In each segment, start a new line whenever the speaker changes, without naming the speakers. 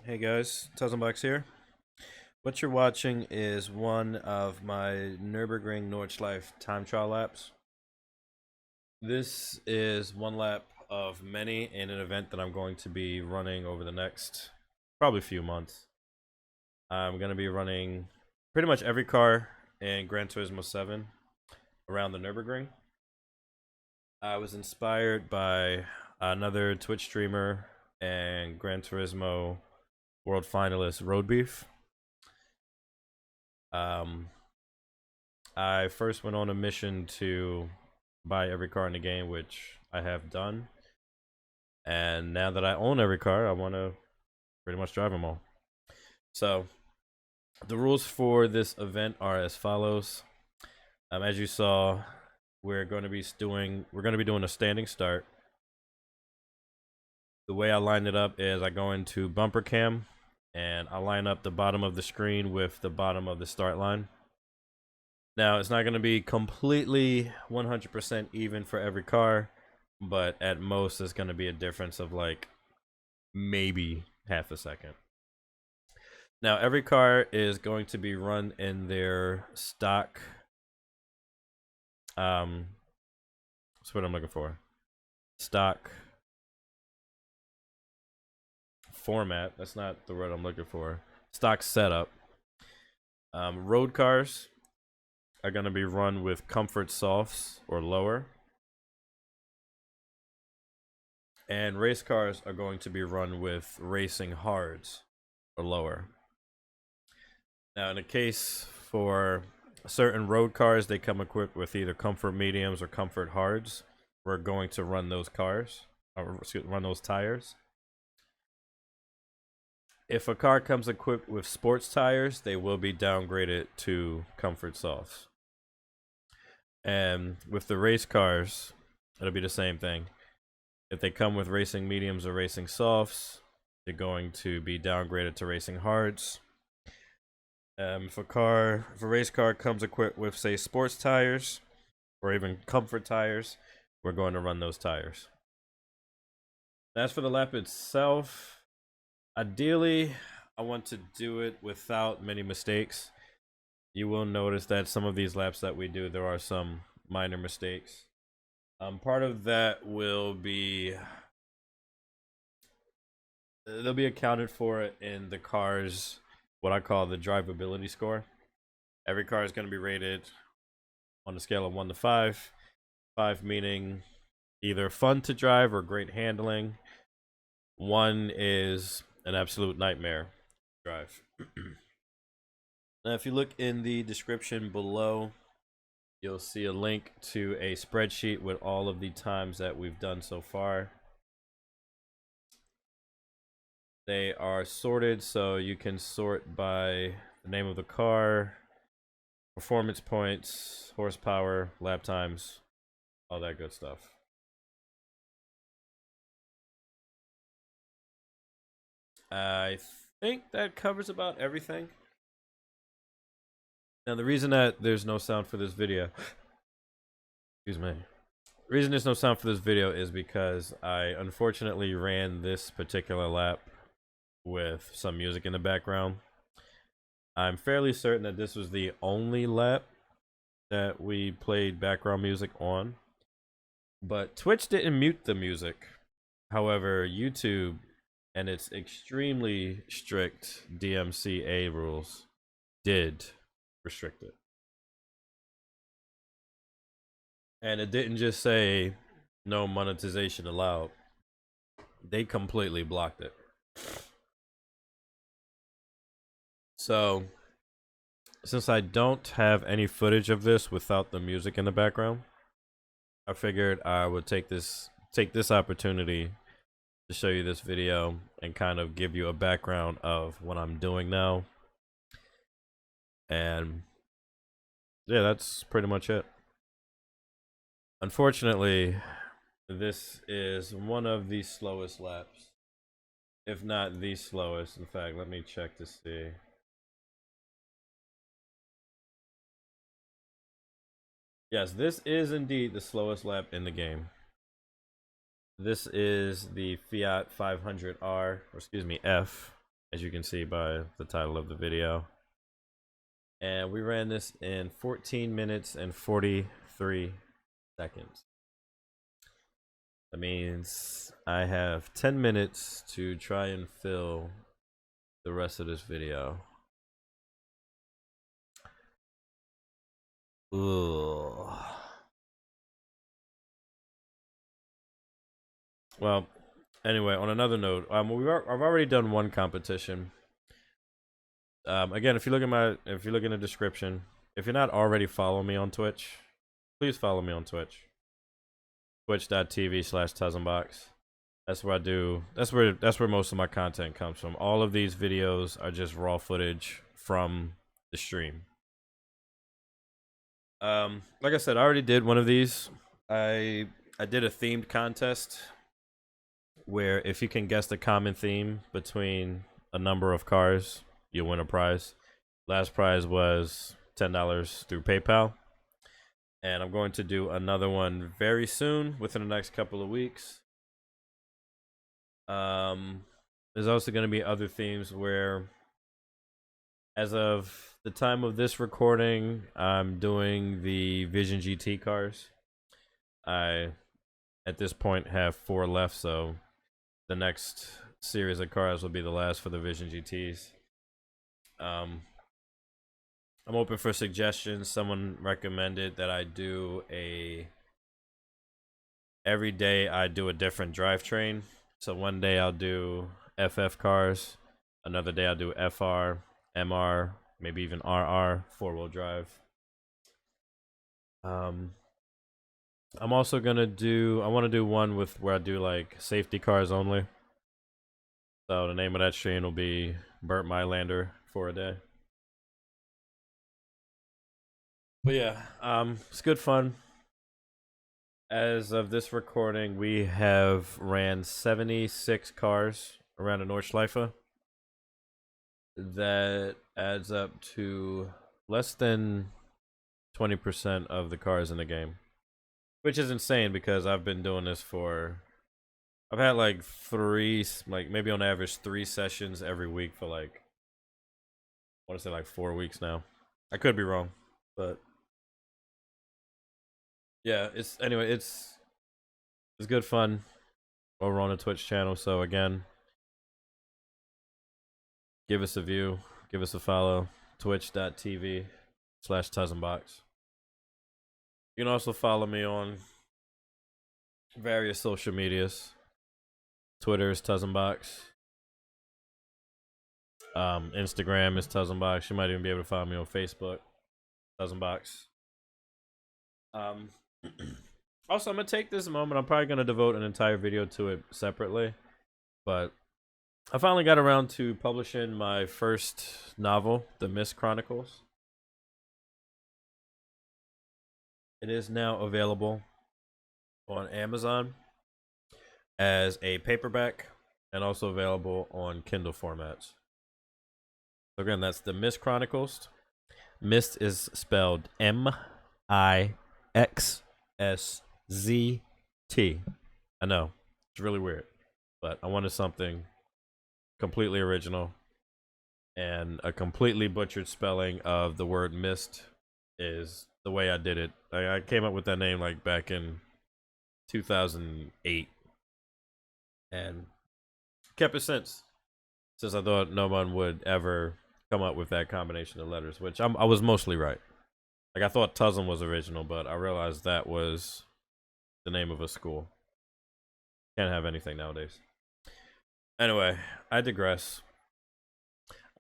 Hey guys, Box here. What you're watching is one of my Nurburgring Nordschleife Time Trial laps. This is one lap of many in an event that I'm going to be running over the next probably few months. I'm going to be running pretty much every car in Gran Turismo 7 around the Nurburgring. I was inspired by another Twitch streamer and Gran Turismo world finalist Road Beef. I first went on a mission to buy every car in the game, which I have done. And now that I own every car, I want to pretty much drive them all. So the rules for this event are as follows. As you saw, we're going to be doing a standing start. The way I line it up is I go into bumper cam and I line up the bottom of the screen with the bottom of the start line. Now, it's not going to be completely 100% even for every car, but at most it's going to be a difference of like maybe half a second. Now, every car is going to be run in their stock. That's what I'm looking for. Stock format. That's not the word I'm looking for. Stock setup. Road cars are going to be run with comfort softs or lower. And race cars are going to be run with racing hards or lower. Now, in the case for certain road cars, they come equipped with either comfort mediums or comfort hards. We're going to run those run those tires. If a car comes equipped with sports tires, they will be downgraded to comfort softs. And with the race cars, it'll be the same thing. If they come with racing mediums or racing softs, they're going to be downgraded to racing hards. If a race car comes equipped with, say, sports tires or even comfort tires, we're going to run those tires. As for the lap itself, ideally, I want to do it without many mistakes. You will notice that some of these laps that we do, there are some minor mistakes. Part of that will be they'll be accounted for in the car's what I call the drivability score. Every car is going to be rated on a scale of 1 to 5. 5 meaning either fun to drive or great handling. 1 is an absolute nightmare to drive. Now, if you look in the description below, you'll see a link to a spreadsheet with all of the times that we've done so far. They are sorted, so you can sort by the name of the car, performance points, horsepower, lap times, all that good stuff. I think that covers about everything. Now, the reason that there's no sound for this video, excuse me. The reason there's no sound for this video is because I unfortunately ran this particular lap with some music in the background. I'm fairly certain that this was the only lap that we played background music on, but Twitch didn't mute the music. However, YouTube and its extremely strict DMCA rules did restrict it. And it didn't just say no monetization allowed. They completely blocked it. So, since I don't have any footage of this without the music in the background, I figured I would take this opportunity to show you this video and kind of give you a background of what I'm doing now. And yeah, that's pretty much it. Unfortunately, this is one of the slowest laps, if not the slowest. In fact, let me check to see. Yes, this is indeed the slowest lap in the game. This is the Fiat 500R, or excuse me, F. as you can see by the title of the video. And we ran this in 14 minutes and 43 seconds. That means I have 10 minutes to try and fill the rest of this video. Ugh. Well, anyway, on another note, I've already done one competition. Again, if you look in the description, if you're not already following me on Twitch, please follow me on Twitch. Twitch.tv/Tuzzenbox. That's where I do. That's where most of my content comes from. All of these videos are just raw footage from the stream. Like I said, I already did one of these. I did a themed contest where if you can guess the common theme between a number of cars, you win a prize. Last prize was $10 through PayPal. And I'm going to do another one very soon, within the next couple of weeks. There's also going to be other themes where, as of the time of this recording, I'm doing the Vision GT cars. I, at this point, have 4 left, so the next series of cars will be the last for the Vision GTs. I'm open for suggestions. Someone recommended that I do every day I do a different drivetrain. So one day I'll do FF cars, another day I'll do FR, MR, maybe even RR, 4-wheel drive. I'm also gonna I want to do one where I do like safety cars only. So the name of that stream will be Burnt Mylander for a day. But yeah, it's good fun. As of this recording, we have ran 76 cars around the Nordschleife. That adds up to less than 20% of the cars in the game, which is insane because I've been doing this I've had like maybe on average 3 sessions every week for I want to say 4 weeks now. I could be wrong, but yeah, it's good fun over on the Twitch channel. So again, give us a view, give us a follow. Twitch.tv/Tuzzenbox. You can also follow me on various social medias. Twitter is Tuzzenbox. Instagram is Tuzzenbox. You might even be able to find me on Facebook, Tuzzenbox. Also, I'm gonna take this moment. I'm probably gonna devote an entire video to it separately, but I finally got around to publishing my first novel, The Mist Chronicles. It is now available on Amazon as a paperback and also available on Kindle formats. So again, that's The Mist Chronicles. Mist is spelled MIXSZT. I know, it's really weird, but I wanted something completely original, and a completely butchered spelling of the word mist is the way I did it. I came up with that name back in 2008 and kept it since I thought no one would ever come up with that combination of letters, which I was mostly right. I thought Tuzzen was original, but I realized that was the name of a school. Can't have anything nowadays. Anyway, I digress.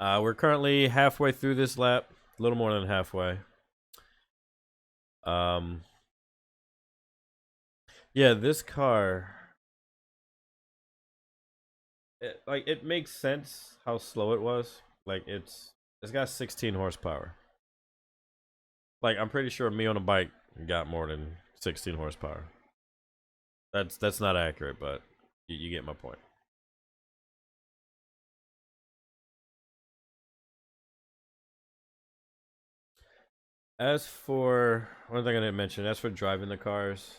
We're currently halfway through this lap, a little more than halfway. Yeah, this car, it makes sense how slow it was. It's got 16 horsepower. I'm pretty sure me on a bike got more than 16 horsepower. That's not accurate, but you get my point. As for one thing I didn't mention, as for driving the cars,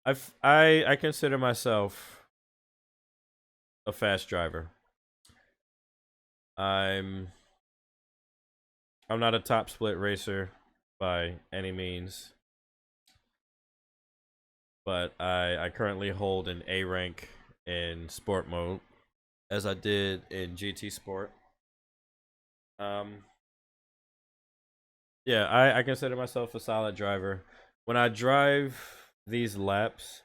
I consider myself a fast driver. I'm not a top split racer by any means, but I currently hold an A rank in sport mode, as I did in GT Sport. Yeah, I consider myself a solid driver. When I drive these laps,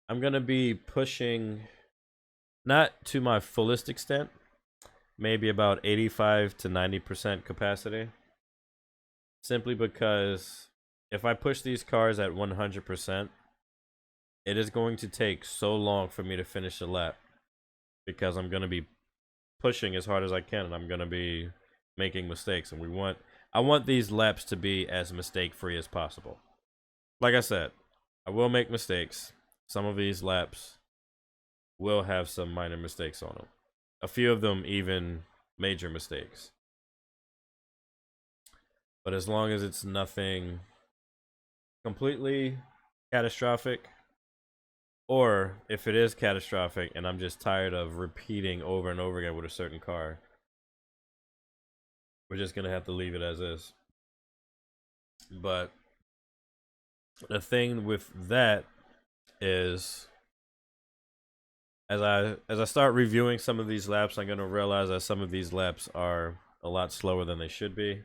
I'm gonna be pushing not to my fullest extent, maybe about 85 to 90% capacity. Simply because if I push these cars at 100%, it is going to take so long for me to finish a lap because I'm going to be pushing as hard as I can and I'm going to be making mistakes, and I want these laps to be as mistake free as possible. Like I said, I will make mistakes. Some of these laps will have some minor mistakes on them. A few of them even major mistakes. But as long as it's nothing completely catastrophic, or if it is catastrophic and I'm just tired of repeating over and over again with a certain car, we're just gonna have to leave it as is. But the thing with that is, as I start reviewing some of these laps, I'm gonna realize that some of these laps are a lot slower than they should be.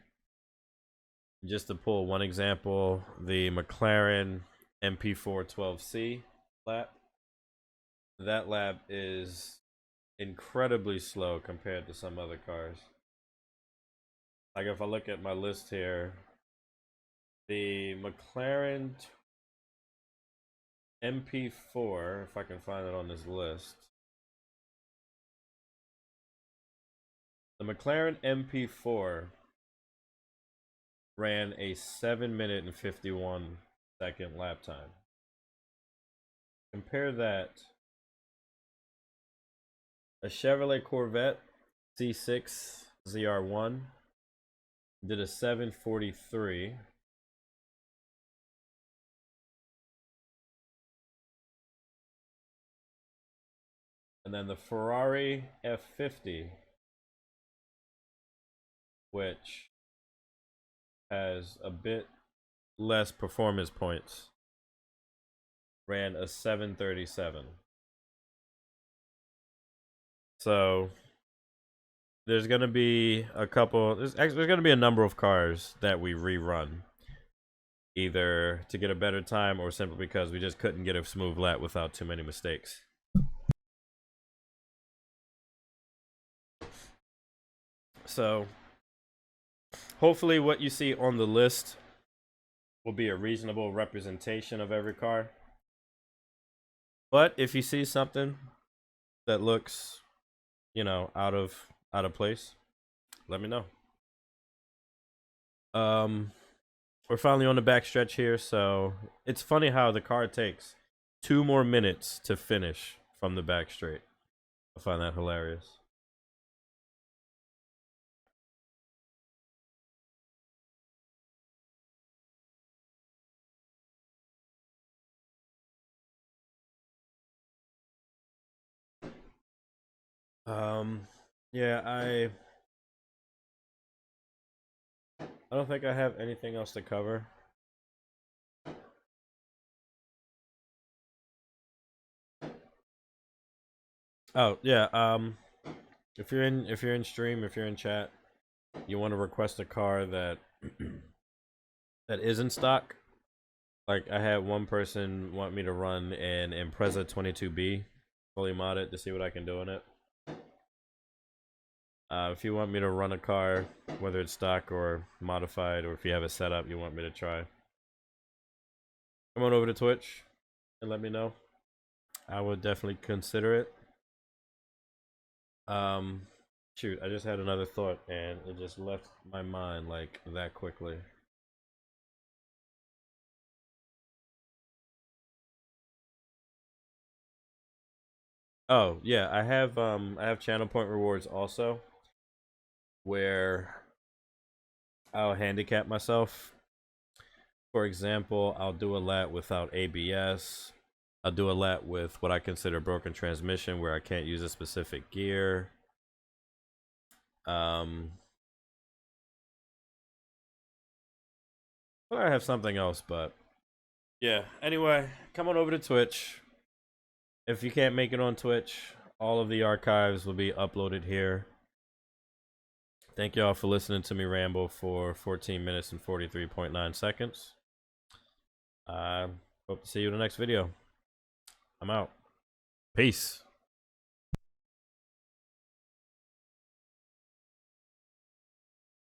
Just to pull one example, the McLaren MP412C lap. That lap is incredibly slow compared to some other cars. Like if I look at my list here, the McLaren MP4, if I can find it on this list. The McLaren MP4 ran a 7-minute and 51-second lap time. Compare that. A Chevrolet Corvette C6 ZR1 did a 7:43. And then the Ferrari F50, which has a bit less performance points, ran a 7:37. So there's gonna be there's gonna be a number of cars that we rerun, either to get a better time or simply because we just couldn't get a smooth lap without too many mistakes. So hopefully what you see on the list will be a reasonable representation of every car. But if you see something that looks, out of place, let me know. We're finally on the back stretch here, so it's funny how the car takes 2 more minutes to finish from the back straight. I find that hilarious. Yeah, I don't think I have anything else to cover. Oh, yeah, if you're in stream, if you're in chat, you want to request a car that that is in stock. Like I had one person want me to run an Impreza 22B fully modded to see what I can do in it. If you want me to run a car, whether it's stock or modified, or if you have it set up you want me to try, come on over to Twitch and let me know. I would definitely consider it. Shoot, I just had another thought and it just left my mind like that quickly. Oh yeah, I have channel point rewards also, where I'll handicap myself. For example, I'll do a lap without ABS, I'll do a lap with what I consider broken transmission, where I can't use a specific gear. But I have something else, but yeah. Anyway, come on over to Twitch. If you can't make it on Twitch, all of the archives will be uploaded here. Thank y'all for listening to me ramble for 14 minutes and 43.9 seconds. I hope to see you in the next video. I'm out. Peace.